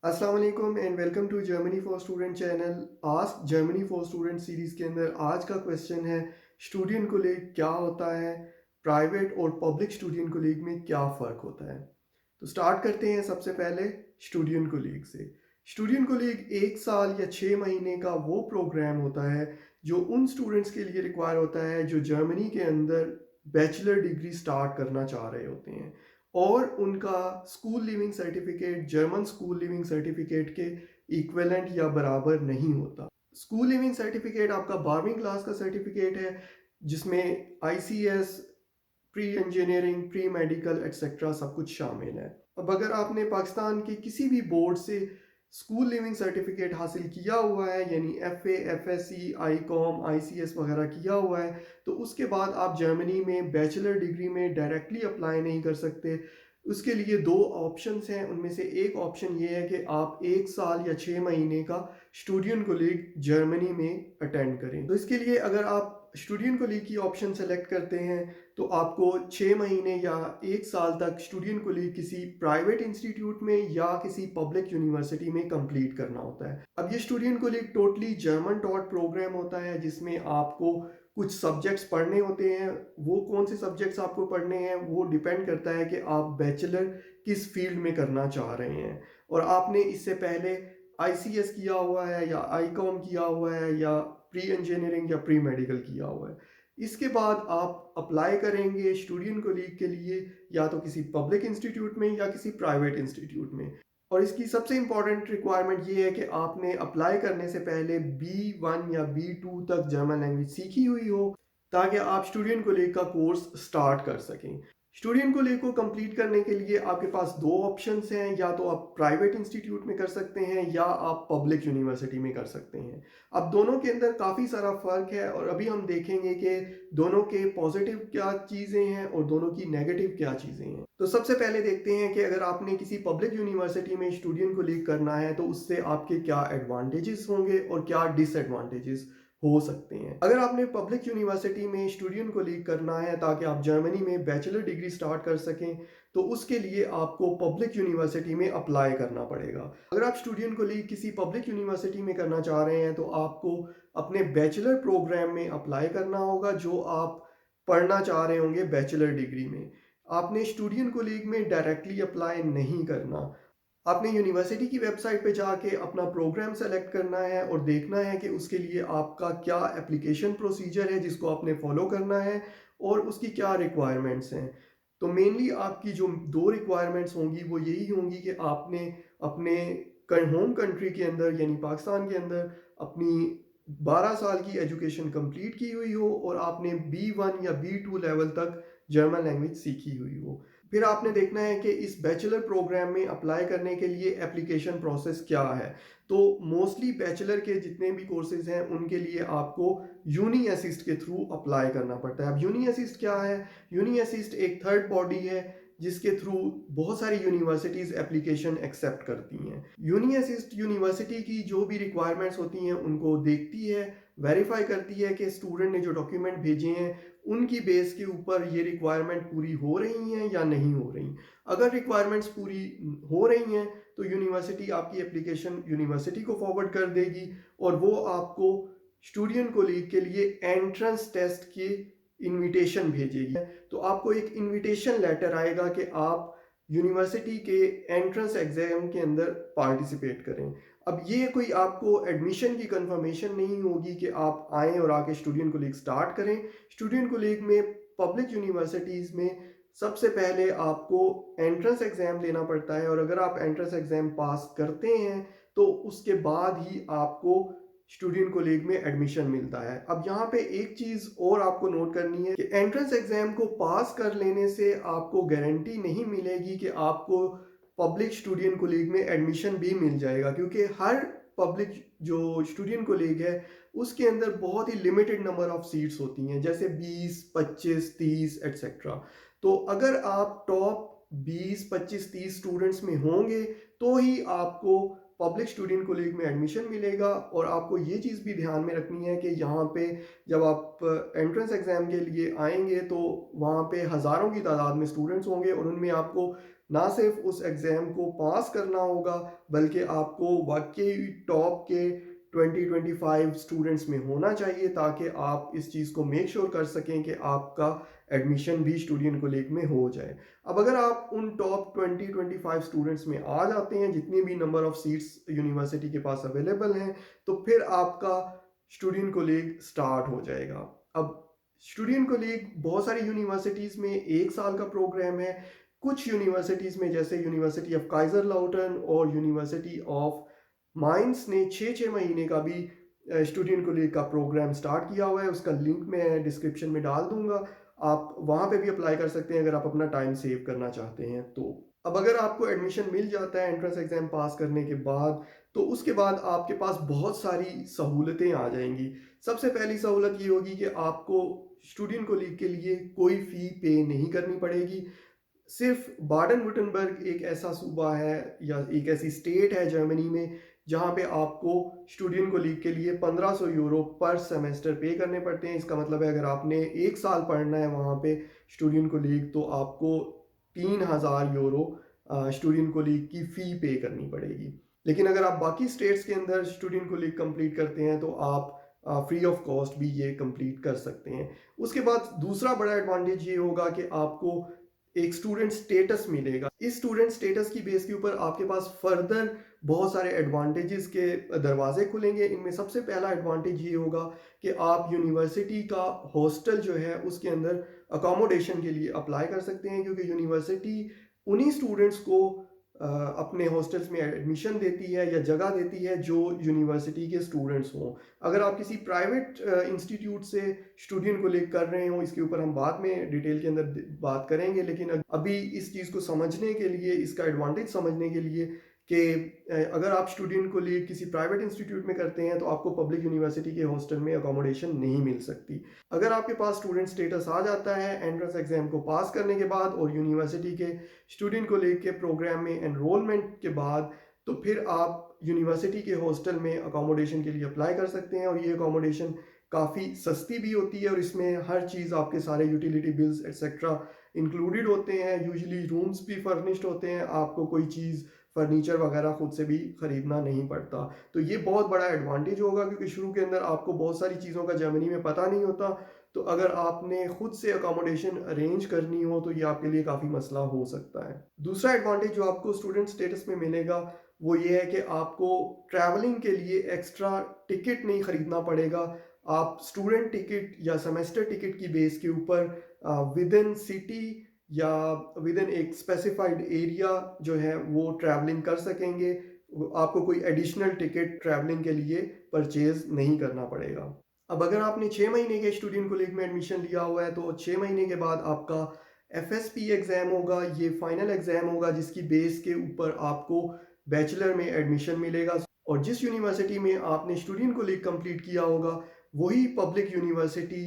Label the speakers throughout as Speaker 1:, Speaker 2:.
Speaker 1: अस्सलाम वालेकुम and welcome to Germany for student channel. Ask Germany for student series के अंदर आज का क्वेश्चन है, स्टूडेंट कोलीग क्या होता है, प्राइवेट और पब्लिक स्टूडेंट कोलीग में क्या फ़र्क होता है। तो स्टार्ट करते हैं सबसे पहले स्टूडेंट कोलीग से। स्टूडेंट कोलीग 1 साल या 6 महीने का वो प्रोग्राम होता है जो उन स्टूडेंट्स के लिए रिक्वायर होता है जो जर्मनी के अंदर बैचलर डिग्री स्टार्ट करना चाह रहे होते हैं और उनका school leaving certificate German school leaving certificate के इक्विवेलेंट या बराबर नहीं होता। स्कूल लिविंग सर्टिफिकेट आपका 12वीं क्लास का सर्टिफिकेट है जिसमें ICS, pre engineering, pre medical etcetera सब कुछ शामिल है। अब अगर आपने पाकिस्तान के किसी भी बोर्ड से स्कूल लिविंग सर्टिफिकेट हासिल किया हुआ है यानी एफए, एफएससी, आईकॉम, आईसीएस वगैरह किया हुआ है तो उसके बाद आप जर्मनी में बैचलर डिग्री में डायरेक्टली अप्लाई नहीं कर सकते। उसके लिए दो ऑप्शंस हैं, उनमें से एक ऑप्शन ये है कि आप 1 साल या 6 महीने का स्टूडेंट कोलीग जर्मनी में अटेंड करें। तो इसके लिए अगर आप स्टूडेंट कोलीग की ऑप्शन सेलेक्ट करते हैं तो आपको 6 महीने या 1 साल तक स्टूडेंट कोलीग किसी प्राइवेट इंस्टीट्यूट में या किसी पब्लिक यूनिवर्सिटी में कंप्लीट करना होता है। अब ये student colleague totally German taught program होता है जिसमें आपको कुछ सब्जेक्ट्स पढ़ने होते हैं। वो कौन से सब्जेक्ट्स आपको पढ़ने हैं वो डिपेंड करता है कि आप बैचलर किस फील्ड में करना चाह रहे हैं और आपने इससे पहले आईसीएस किया हुआ है या आईकॉम किया हुआ है या प्री इंजीनियरिंग या प्री मेडिकल किया हुआ है। इसके बाद आप अप्लाई करेंगे स्टूडेंट कोलीग के लिए या तो किसी पब्लिक इंस्टीट्यूट में या किसी प्राइवेट इंस्टीट्यूट में। और इसकी सबसे इम्पॉर्टेंट रिक्वायरमेंट ये है कि आपने अप्लाई करने से पहले बी 1 या बी 2 तक जर्मन लैंग्वेज सीखी हुई हो ताकि आप स्टूडेंट कोलीग का कोर्स स्टार्ट कर सकें। स्टूडेंट कोलीग को कंप्लीट करने के लिए आपके पास दो ऑप्शंस हैं, या तो आप प्राइवेट इंस्टीट्यूट में कर सकते हैं या आप पब्लिक यूनिवर्सिटी में कर सकते हैं। अब दोनों के अंदर काफ़ी सारा फ़र्क है और अभी हम देखेंगे कि दोनों के पॉजिटिव क्या चीज़ें हैं और दोनों की नेगेटिव क्या चीज़ें हैं। तो सबसे पहले देखते हैं कि अगर आपने किसी पब्लिक यूनिवर्सिटी में स्टूडेंट कोलीग करना है तो उससे आपके क्या एडवांटेजेस होंगे और क्या डिसएडवांटेजेस हो सकते हैं। अगर आपने पब्लिक यूनिवर्सिटी में स्टूडेंट कोलीग करना है ताकि आप जर्मनी में बैचलर डिग्री स्टार्ट कर सकें तो उसके लिए आपको पब्लिक यूनिवर्सिटी में अप्लाई करना पड़ेगा। अगर आप स्टूडेंट कोलीग किसी पब्लिक यूनिवर्सिटी में करना चाह रहे हैं तो आपको अपने बैचलर प्रोग्राम में अप्लाई करना होगा जो आप पढ़ना चाह रहे होंगे बैचलर डिग्री में। आपने स्टूडेंट कोलीग में डायरेक्टली अप्लाई नहीं करना। आपने यूनिवर्सिटी की वेबसाइट पे जाके अपना प्रोग्राम सेलेक्ट करना है और देखना है कि उसके लिए आपका क्या एप्लीकेशन प्रोसीजर है जिसको आपने फॉलो करना है और उसकी क्या रिक्वायरमेंट्स हैं। तो मेनली आपकी जो दो रिक्वायरमेंट्स होंगी वो यही होंगी कि आपने अपने होम कंट्री के अंदर यानी पाकिस्तान के अंदर अपनी 12 साल की एजुकेशन कंप्लीट की हुई हो और आपने बी 1 या बी 2 लेवल तक जर्मन लैंग्वेज सीखी हुई हो। फिर आपने देखना है कि इस बैचलर प्रोग्राम में अप्लाई करने के लिए एप्लीकेशन प्रोसेस क्या है। तो मोस्टली बैचलर के जितने भी कोर्सेज हैं उनके लिए आपको यूनी असिस्ट के थ्रू अप्लाई करना पड़ता है। अब यूनी असिस्ट क्या है? यूनी असिस्ट एक थर्ड बॉडी है जिसके थ्रू बहुत सारी यूनिवर्सिटीज़ एप्लीकेशन एक्सेप्ट करती हैं। यूनी असिस्ट यूनिवर्सिटी की जो भी रिक्वायरमेंट्स होती हैं उनको देखती है, वेरीफाई करती है कि स्टूडेंट ने जो डॉक्यूमेंट भेजे हैं उनकी बेस के ऊपर ये रिक्वायरमेंट पूरी हो रही हैं या नहीं हो रही। अगर रिक्वायरमेंट्स पूरी हो रही हैं तो यूनिवर्सिटी आपकी एप्लीकेशन यूनिवर्सिटी को फॉरवर्ड कर देगी और वो आपको स्टूडेंट कोलीग के लिए एंट्रेंस टेस्ट की इनविटेशन भेजेगी। तो आपको एक इनविटेशन लेटर आएगा कि आप यूनिवर्सिटी के एंट्रेंस एग्जाम के अंदर पार्टिसिपेट करें। अब ये कोई आपको एडमिशन की कंफर्मेशन नहीं होगी कि आप आएँ और आके स्टूडेंट कोलीग स्टार्ट करें। स्टूडेंट कोलीग में पब्लिक यूनिवर्सिटीज़ में सबसे पहले आपको एंट्रेंस एग्ज़ाम देना पड़ता है और अगर आप एंट्रेंस एग्ज़ाम पास करते हैं तो उसके बाद ही आपको स्टूडेंट कोलीग में एडमिशन मिलता है। अब यहाँ पे एक चीज़ और आपको नोट करनी है कि एंट्रेंस एग्ज़ाम को पास कर लेने से आपको गारंटी नहीं मिलेगी कि आपको पब्लिक स्टूडेंट कोलीग में एडमिशन भी मिल जाएगा, क्योंकि हर पब्लिक जो स्टूडेंट कोलीग है उसके अंदर बहुत ही लिमिटेड नंबर ऑफ सीट्स होती हैं, जैसे 20, 25, 30 एटसेट्रा। तो अगर आप टॉप 20, 25, 30 स्टूडेंट्स में होंगे तो ही आपको पब्लिक स्टूडेंट कोलीग में एडमिशन मिलेगा। और आपको ये चीज़ भी ध्यान में रखनी है कि यहाँ पे जब आप एंट्रेंस एग्ज़ाम के लिए आएंगे तो वहाँ पे हज़ारों की तादाद में स्टूडेंट्स होंगे और उनमें आपको ना सिर्फ उस एग्ज़ाम को पास करना होगा, बल्कि आपको वाक़ई टॉप के 20-25 स्टूडेंट्स में होना चाहिए, ताकि आप इस चीज़ को मेक श्योर कर सकें कि आपका एडमिशन भी स्टूडेंट कोलीग में हो जाए। अब अगर आप उन टॉप 20-25 स्टूडेंट्स में आ जाते हैं, जितनी भी नंबर ऑफ सीट्स यूनिवर्सिटी के पास अवेलेबल हैं, तो फिर आपका स्टूडेंट कोलीग स्टार्ट हो जाएगा। अब स्टूडेंट कोलीग बहुत सारी यूनिवर्सिटीज़ में 1 साल का प्रोग्राम है। कुछ यूनिवर्सिटीज़ में जैसे यूनिवर्सिटी ऑफ काइज़र लाउटन और यूनिवर्सिटी ऑफ माइंस ने 6-6 महीने का भी स्टूडेंट कोलीग का प्रोग्राम स्टार्ट किया हुआ है। उसका लिंक मैं डिस्क्रिप्शन में डाल दूँगा। आप वहाँ पे भी अप्लाई कर सकते हैं अगर आप अपना टाइम सेव करना चाहते हैं तो। अब अगर आपको एडमिशन मिल जाता है एंट्रेंस एग्ज़ाम पास करने के बाद, तो उसके बाद आपके पास बहुत सारी सहूलतें आ जाएँगी। सबसे पहली सहूलत ये होगी कि आपको स्टूडेंट कोलीग के लिए कोई फ़ी पे नहीं करनी पड़ेगी। सिर्फ बाडन-वुर्टेनबर्ग एक ऐसा सूबा है या एक ऐसी स्टेट है जर्मनी में, जहाँ पे आपको स्टूडेंट कोलीग के लिए 1500 यूरो पर सेमेस्टर पे करने पड़ते हैं। इसका मतलब है अगर आपने 1 साल पढ़ना है वहाँ पे स्टूडेंट कोलीग, तो आपको 3000 यूरो स्टूडेंट कोलीग की फ़ी पे करनी पड़ेगी। लेकिन अगर आप बाकी स्टेट्स के अंदर स्टूडेंट कोलीग कंप्लीट करते हैं, तो आप फ्री ऑफ कॉस्ट भी ये कंप्लीट कर सकते हैं। उसके बाद दूसरा बड़ा एडवांटेज ये होगा कि आपको एक स्टूडेंट स्टेटस मिलेगा। इस स्टूडेंट स्टेटस की बेस के ऊपर आपके पास फर्दर बहुत सारे एडवांटेजेस के दरवाजे खुलेंगे। इनमें सबसे पहला एडवांटेज ये होगा कि आप यूनिवर्सिटी का हॉस्टल जो है उसके अंदर अकोमोडेशन के लिए अप्लाई कर सकते हैं, क्योंकि यूनिवर्सिटी उन्हीं स्टूडेंट्स को अपने हॉस्टल्स में एडमिशन देती है या जगह देती है जो यूनिवर्सिटी के स्टूडेंट्स हों। अगर आप किसी प्राइवेट इंस्टीट्यूट से स्टूडेंट को लेकर कर रहे हो, इसके ऊपर हम बाद में डिटेल के अंदर बात करेंगे, लेकिन अभी इस चीज़ को समझने के लिए, इसका एडवांटेज समझने के लिए कि अगर आप स्टूडेंट को लिए किसी प्राइवेट इंस्टीट्यूट में करते हैं, तो आपको पब्लिक यूनिवर्सिटी के हॉस्टल में अकोमोडेशन नहीं मिल सकती। अगर आपके पास स्टूडेंट स्टेटस आ जाता है एंट्रेंस एग्जाम को पास करने के बाद और यूनिवर्सिटी के स्टूडेंट को लेके प्रोग्राम में एनरोलमेंट के बाद, तो फिर आप यूनिवर्सिटी के हॉस्टल में अकोमोडेशन के लिए अप्लाई कर सकते हैं, और ये अकोमोडेशन काफ़ी सस्ती भी होती है और इसमें हर चीज़, आपके सारे यूटिलिटी बिल्स एक्सेट्रा इंक्लूडेड होते हैं। यूजुअली रूम्स भी फर्निश्ड होते हैं, आपको कोई चीज़ फर्नीचर वगैरह खुद से भी खरीदना नहीं पड़ता। तो ये बहुत बड़ा एडवांटेज होगा, क्योंकि शुरू के अंदर आपको बहुत सारी चीज़ों का जर्मनी में पता नहीं होता। तो अगर आपने खुद से अकोमोडेशन अरेंज करनी हो, तो ये आपके लिए काफ़ी मसला हो सकता है। दूसरा एडवांटेज जो आपको स्टूडेंट स्टेटस में मिलेगा, वो ये है कि आपको ट्रैवलिंग के लिए एक्स्ट्रा टिकट नहीं खरीदना पड़ेगा। आप स्टूडेंट टिकट या सेमेस्टर टिकट की बेस के ऊपर विद इन सिटी या विद इन एक स्पेसिफाइड एरिया जो है वो ट्रैवलिंग कर सकेंगे। आपको कोई एडिशनल टिकट ट्रैवलिंग के लिए परचेज नहीं करना पड़ेगा। अब अगर आपने 6 महीने के स्टूडेंट कोलीग में एडमिशन लिया हुआ है, तो 6 महीने के बाद आपका एफएसपी एग्ज़ाम होगा। ये फाइनल एग्ज़ाम होगा जिसकी बेस के ऊपर आपको बैचलर में एडमिशन मिलेगा, और जिस यूनिवर्सिटी में आपने स्टूडेंट कोलीग कंप्लीट किया होगा, वही पब्लिक यूनिवर्सिटी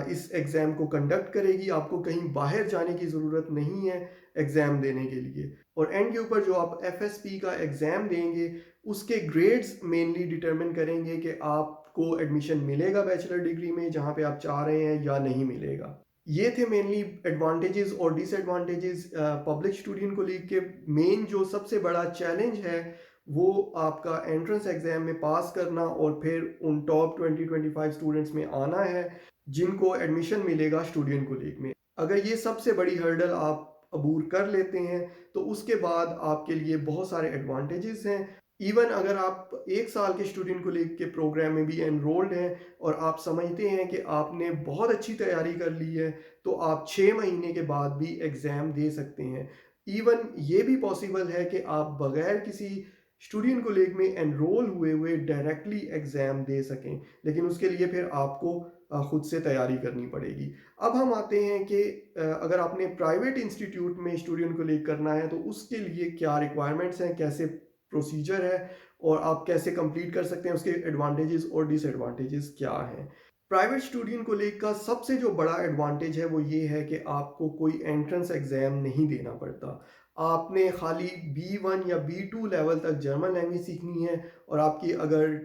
Speaker 1: इस एग्ज़ाम को कंडक्ट करेगी। आपको कहीं बाहर जाने की ज़रूरत नहीं है एग्ज़ाम देने के लिए। और एंड के ऊपर जो आप एफएसपी का एग्ज़ाम देंगे, उसके ग्रेड्स मेनली डिटरमिन करेंगे कि आपको एडमिशन मिलेगा बैचलर डिग्री में जहाँ पे आप चाह रहे हैं या नहीं मिलेगा। ये थे मेनली एडवांटेजेस और डिसएडवांटेजेस पब्लिक स्टूडेंट कोलीग के। मेन जो सबसे बड़ा चैलेंज है, वो आपका एंट्रेंस एग्ज़ाम में पास करना और फिर उन टॉप 20-25 स्टूडेंट्स में आना है, जिनको एडमिशन मिलेगा स्टूडेंट कोलीग में। अगर ये सबसे बड़ी हर्डल आप अबूर कर लेते हैं, तो उसके बाद आपके लिए बहुत सारे एडवांटेजेस हैं। इवन अगर आप 1 साल के स्टूडेंट कोलीग के प्रोग्राम में भी एनरोल्ड हैं और आप समझते हैं कि आपने बहुत अच्छी तैयारी कर ली है, तो आप 6 महीने के बाद भी एग्ज़ाम दे सकते हैं। इवन ये भी पॉसिबल है कि आप बगैर किसी स्टूडेंट कोलीग में एनरोल हुए हुए डायरेक्टली एग्ज़ाम दे सकें, लेकिन उसके लिए फिर आपको खुद से तैयारी करनी पड़ेगी। अब हम आते हैं कि अगर आपने प्राइवेट इंस्टीट्यूट में स्टूडेंट कोलीग करना है, तो उसके लिए क्या रिक्वायरमेंट्स हैं, कैसे प्रोसीजर है और आप कैसे कंप्लीट कर सकते हैं, उसके एडवांटेजेस और डिसएडवांटेजेस क्या हैं। प्राइवेट स्टूडेंट कोलीग का सबसे जो बड़ा एडवांटेज है, वो ये है कि आपको कोई एंट्रेंस एग्ज़ाम नहीं देना पड़ता। आपने खाली B1 या B2 लेवल तक जर्मन लैंग्वेज सीखनी है, और आपकी अगर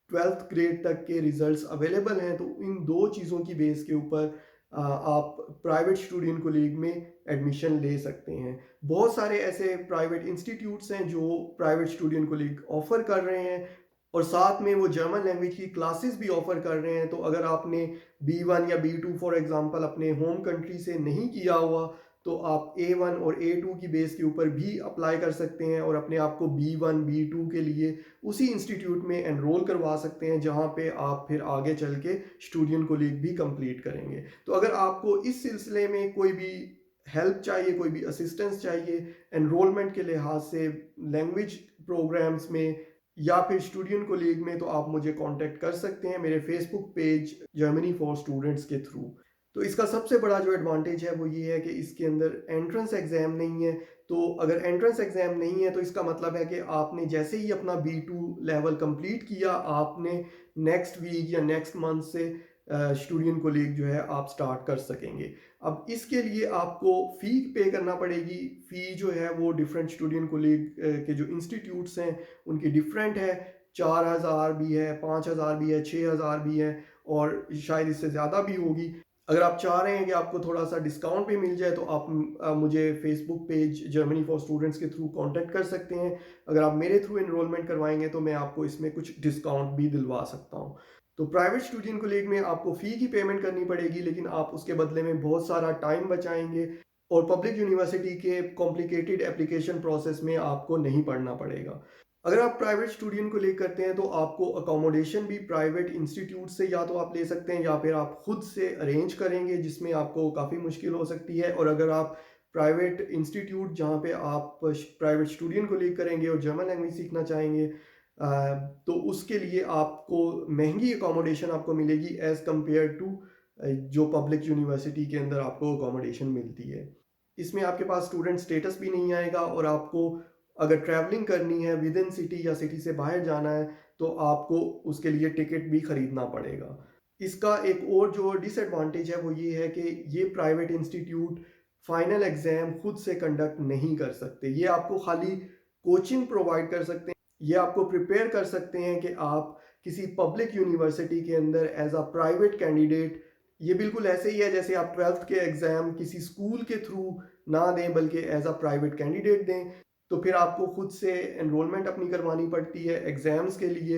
Speaker 1: 12th ग्रेड तक के रिजल्ट्स अवेलेबल हैं, तो इन 2 चीज़ों की बेस के ऊपर आप प्राइवेट स्टूडेंट कोलीग में एडमिशन ले सकते हैं। बहुत सारे ऐसे प्राइवेट इंस्टीट्यूट्स हैं जो प्राइवेट स्टूडेंट कोलीग ऑफ़र कर रहे हैं और साथ में वो जर्मन लैंग्वेज की क्लासेस भी ऑफ़र कर रहे हैं। तो अगर आपने B1 या B2 फॉर एग्ज़ाम्पल अपने होम कंट्री से नहीं किया हुआ, तो आप A1 और A2 की बेस के ऊपर भी अप्लाई कर सकते हैं और अपने आप को B1, B2 के लिए उसी इंस्टीट्यूट में एनरोल करवा सकते हैं, जहाँ पे आप फिर आगे चल के स्टूडेंट कोलीग भी कंप्लीट करेंगे। तो अगर आपको इस सिलसिले में कोई भी हेल्प चाहिए, कोई भी असिस्टेंस चाहिए एनरोलमेंट के लिहाज से लैंग्वेज प्रोग्राम्स में या फिर स्टूडेंट कोलीग में, तो आप मुझे कांटेक्ट कर सकते हैं मेरे Facebook page Germany for students के थ्रू। तो इसका सबसे बड़ा जो एडवांटेज है वो ये है कि इसके अंदर एंट्रेंस एग्ज़ाम नहीं है। तो अगर एंट्रेंस एग्ज़ाम नहीं है तो इसका मतलब है कि आपने जैसे ही अपना B2 लेवल कंप्लीट किया, आपने नेक्स्ट वीक या नेक्स्ट मंथ से स्टूडेंट कोलीग जो है आप स्टार्ट कर सकेंगे। अब इसके लिए आपको फ़ी पे करना पड़ेगी। फ़ी जो है वो डिफरेंट स्टूडेंट कोलीग के जो इंस्टीट्यूट्स हैं उनकी डिफरेंट है। 4000 भी है, 5000 भी है, 6000 भी है और शायद इससे ज़्यादा भी होगी। अगर आप चाह रहे हैं कि आपको थोड़ा-सा डिस्काउंट भी मिल जाए, तो आप मुझे Facebook page Germany for students के थ्रू कॉन्टैक्ट कर सकते हैं। अगर आप मेरे थ्रू एनरोलमेंट करवाएँगे तो मैं आपको इसमें कुछ डिस्काउंट भी दिलवा सकता हूँ। तो प्राइवेट स्टूडेंट कोलीग में आपको फ़ी की पेमेंट करनी पड़ेगी, लेकिन आप उसके बदले में बहुत सारा टाइम बचाएँगे और पब्लिक यूनिवर्सिटी के कॉम्प्लिकेटेड एप्लीकेशन प्रोसेस में आपको नहीं पढ़ना पड़ेगा। अगर आप प्राइवेट स्टूडेंट को लेकर करते हैं तो आपको अकोमोडेशन भी प्राइवेट इंस्टीट्यूट से या तो आप ले सकते हैं या फिर आप खुद से अरेंज करेंगे, जिसमें आपको काफ़ी मुश्किल हो सकती है। और अगर आप प्राइवेट इंस्टीट्यूट जहाँ पे आप प्राइवेट स्टूडेंट को लेकर करेंगे और जर्मन लैंग्वेज सीखना चाहेंगे, तो उसके लिए आपको महंगी अकोमोडेशन आपको मिलेगी एज़ कम्पेयर टू जो पब्लिक यूनिवर्सिटी के अंदर आपको अकोमोडेशन मिलती है। इसमें आपके पास स्टूडेंट स्टेटस भी नहीं आएगा और आपको अगर ट्रैवलिंग करनी है विद इन सिटी या सिटी से बाहर जाना है, तो आपको उसके लिए टिकट भी खरीदना पड़ेगा। इसका एक और जो डिसएडवांटेज है वो ये है कि ये प्राइवेट इंस्टीट्यूट फाइनल एग्ज़ाम खुद से कंडक्ट नहीं कर सकते। ये आपको खाली कोचिंग प्रोवाइड कर सकते हैं। ये आपको प्रिपेयर कर सकते हैं कि आप किसी पब्लिक यूनिवर्सिटी के अंदर एज़ अ प्राइवेट कैंडिडेट, ये बिल्कुल ऐसे ही है जैसे आप 12th के एग्ज़ाम किसी स्कूल के थ्रू ना दें बल्कि एज़ अ प्राइवेट कैंडिडेट दें। तो फिर आपको खुद से एनरोलमेंट अपनी करवानी पड़ती है एग्ज़ाम्स के लिए।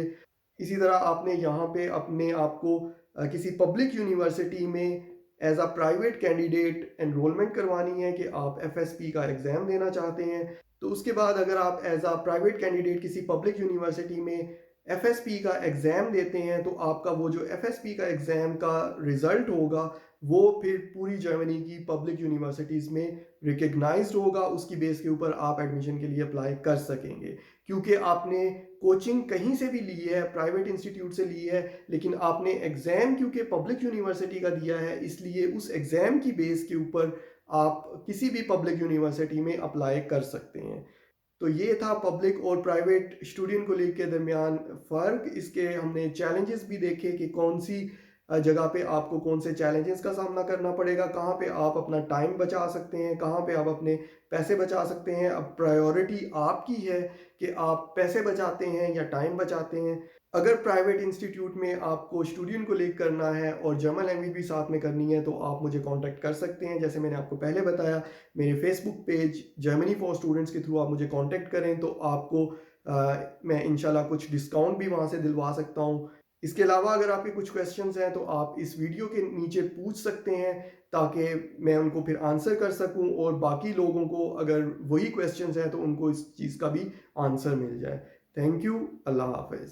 Speaker 1: इसी तरह आपने यहाँ पे अपने आप को किसी पब्लिक यूनिवर्सिटी में as a private candidate enrolment करवानी है कि आप एफएसपी का एग्ज़ाम देना चाहते हैं। तो उसके बाद अगर आप एज़ अ प्राइवेट कैंडिडेट किसी पब्लिक यूनिवर्सिटी में एफएसपी का एग्ज़ाम देते हैं, तो आपका वो जो एफएसपी का एग्ज़ाम का रिज़ल्ट होगा, वो फिर पूरी जर्मनी की पब्लिक यूनिवर्सिटीज़ में रिकॉग्नाइज्ड होगा। उसकी बेस के ऊपर आप एडमिशन के लिए अप्लाई कर सकेंगे। क्योंकि आपने कोचिंग कहीं से भी ली है, प्राइवेट इंस्टीट्यूट से ली है, लेकिन आपने एग्ज़ाम क्योंकि पब्लिक यूनिवर्सिटी का दिया है, इसलिए उस एग्ज़ाम की बेस के ऊपर आप किसी भी पब्लिक यूनिवर्सिटी में अप्लाई कर सकते हैं। तो ये था पब्लिक और प्राइवेट स्टूडेंट को के दरमियान फ़र्क। इसके हमने चैलेंजेस भी देखे कि कौन-सी जगह पे आपको कौन से चैलेंजेस का सामना करना पड़ेगा, कहाँ पे आप अपना टाइम बचा सकते हैं, कहाँ पे आप अपने पैसे बचा सकते हैं। अब प्रायोरिटी आपकी है कि आप पैसे बचाते हैं या टाइम बचाते हैं। अगर प्राइवेट इंस्टीट्यूट में आपको स्टूडेंट को लेकर करना है और जर्मन लैंग्वेज भी साथ में करनी है, तो आप मुझे कॉन्टैक्ट कर सकते हैं। जैसे मैंने आपको पहले बताया, मेरे Facebook page Germany for students के थ्रू आप मुझे कॉन्टैक्ट करें तो आपको मैं इंशाल्लाह कुछ डिस्काउंट भी वहाँ से दिलवा सकता हूँ। इसके अलावा अगर आपके कुछ क्वेश्चंस हैं तो आप इस वीडियो के नीचे पूछ सकते हैं, ताकि मैं उनको फिर आंसर कर सकूँ और बाकी लोगों को अगर वही क्वेश्चंस हैं तो उनको इस चीज़ का भी आंसर मिल जाए। Thank you. अल्लाह हाफ़िज़।